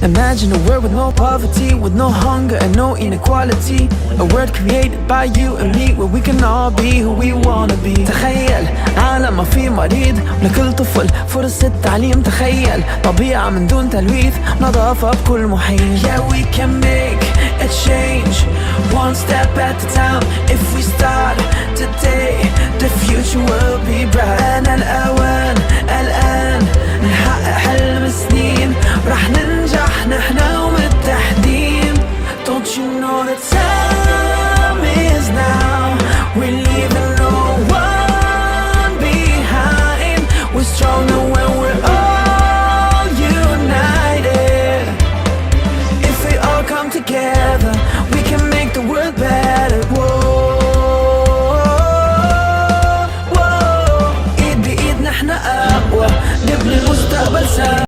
Imagine a world with no poverty, with no hunger and no inequality. A world created by you and me, where we can all be who we wanna be. تخيل عالم ما فيه مريض، لكل طفل فرصة تعليم. تخيل طبيعة من دون تلويث، نظافة بكل محيط. Yeah, we can make a change, one step at a time. If we start today, the future will be bright. أنا الأوان الآن نحقق حلم سنين، رح ننجح نحنا ومتحدين. Don't you know the time is now? We're leaving no one behind. We're stronger when we're all united. If we all come together, we can make the world better. Whoa, whoa. إيد بإيد نحنا أقوى، نبني المستقبل سوا.